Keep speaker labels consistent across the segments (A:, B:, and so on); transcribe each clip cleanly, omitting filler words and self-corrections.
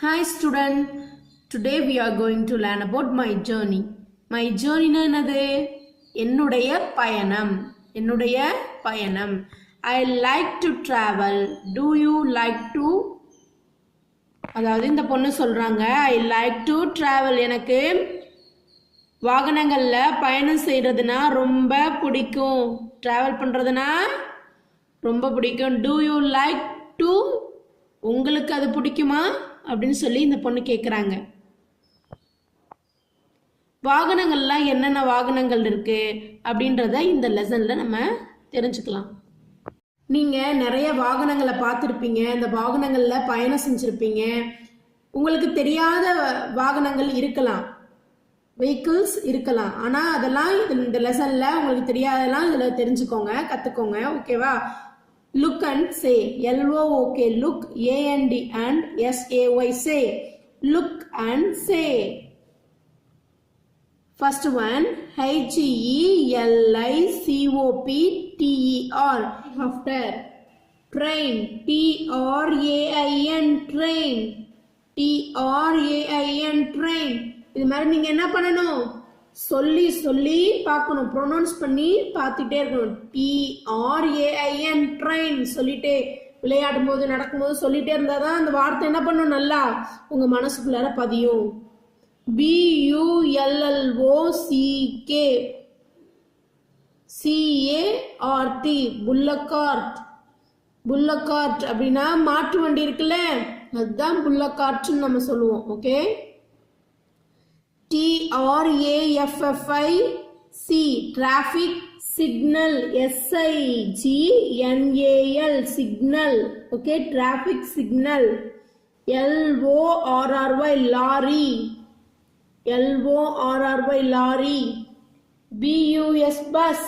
A: Hi student, today we are going to learn about my journey. My journey என்னது? என்னுடைய பயணம். I like to travel. Do you like to? அதாவது இந்த பொண்ணு சொல்றாங்க I like to travel. எனக்கு வாகனங்கள்ல பயணம் செய்யறதுனா ரொம்ப பிடிக்கும். டிராவல் பண்றதுனா ரொம்ப பிடிக்கும். Do you like to? உங்களுக்கு அது பிடிக்குமா அப்படின்னு சொல்லி இந்த பொண்ணு கேட்குறாங்க. வாகனங்கள்லாம் என்னென்ன வாகனங்கள் இருக்கு அப்படின்றத இந்த லெசன்ல நம்ம தெரிஞ்சுக்கலாம். நீங்க நிறைய வாகனங்களை பார்த்துருப்பீங்க, இந்த வாகனங்கள்ல பயணம் செஞ்சிருப்பீங்க. உங்களுக்கு தெரியாத வாகனங்கள் இருக்கலாம், வெஹிக்கிள்ஸ் இருக்கலாம். ஆனா அதெல்லாம் இந்த லெசன்ல உங்களுக்கு தெரியாதெல்லாம் இதுல தெரிஞ்சுக்கோங்க, கத்துக்கோங்க. ஓகேவா? Look and say. L-O-O-K. Look. A-N-D and S-A-Y. Say. Look and say. First one. H-E-L-I-C-O-P-T-E-R. After. Train. T-R-A-I-N. Train. T-R-A-I-N. Train. இது மாதிரி நீங்க என்ன பண்ணணும்? சொல்லி பார்க்கணும், ப்ரொனவுன்ஸ் பண்ணி பார்த்துட்டே இருக்கணும். TRAIN ட்ரெயின் சொல்லிட்டே விளையாடும் போது நடக்கும்போது சொல்லிட்டே இருந்தாதான் அந்த வார்த்தை என்ன பண்ணும், நல்லா உங்க மனசுக்குள்ளார பதியும். BULLOCK CART புல்லக்கார்ட் அப்படின்னா மாட்டு வண்டி இருக்குல்ல, அதுதான் புல்லக்கார்ட்னு நம்ம சொல்லுவோம். Okay. TRAFFIC traffic signal. SIGNAL signal. Okay, traffic signal. LORRY lorry. LORRY. BUS bus.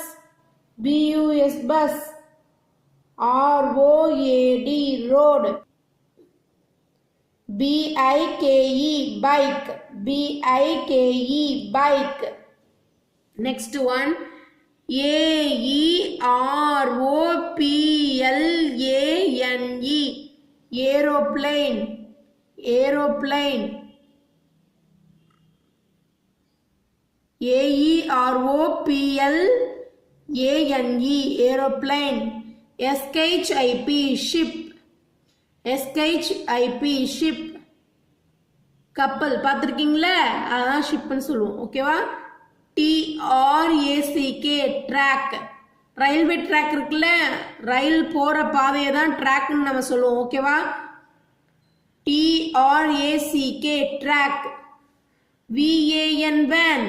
A: ROAD road. BIKE bike. bike. Next one. AEROPLANE aeroplane. AEROPLANE aeroplane. SHIP ship. ship. கப்பல் பார்த்துருக்கீங்களா, அதான் ஷிப்னு சொல்லுவோம். ஓகேவா? TRACK track. ரயில்வே ட்ராக் இருக்குல்ல, ரயில் போற பாதையை தான் ட்ராக்னு நம்ம சொல்லுவோம். ஓகேவா? TRACK track. VAN van.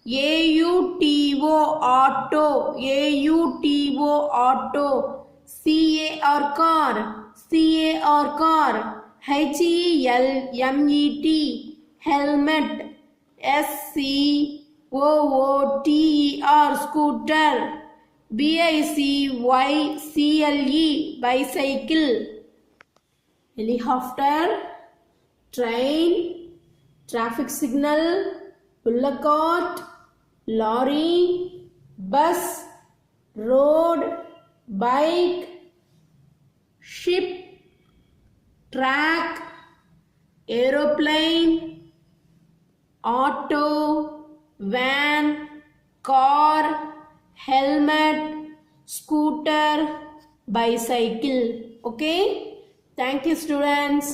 A: AUTO auto. CAR car. HELMET helmet. SCOOTER scooter. BICYCLE bicycle. Helicopter. Train. Traffic signal. Bullocart. Lorry. Bus. Road. Bike. Ship. Track. Aeroplane. Auto. Van. Car. Helmet. Scooter. Bicycle. Okay? Thank you, students.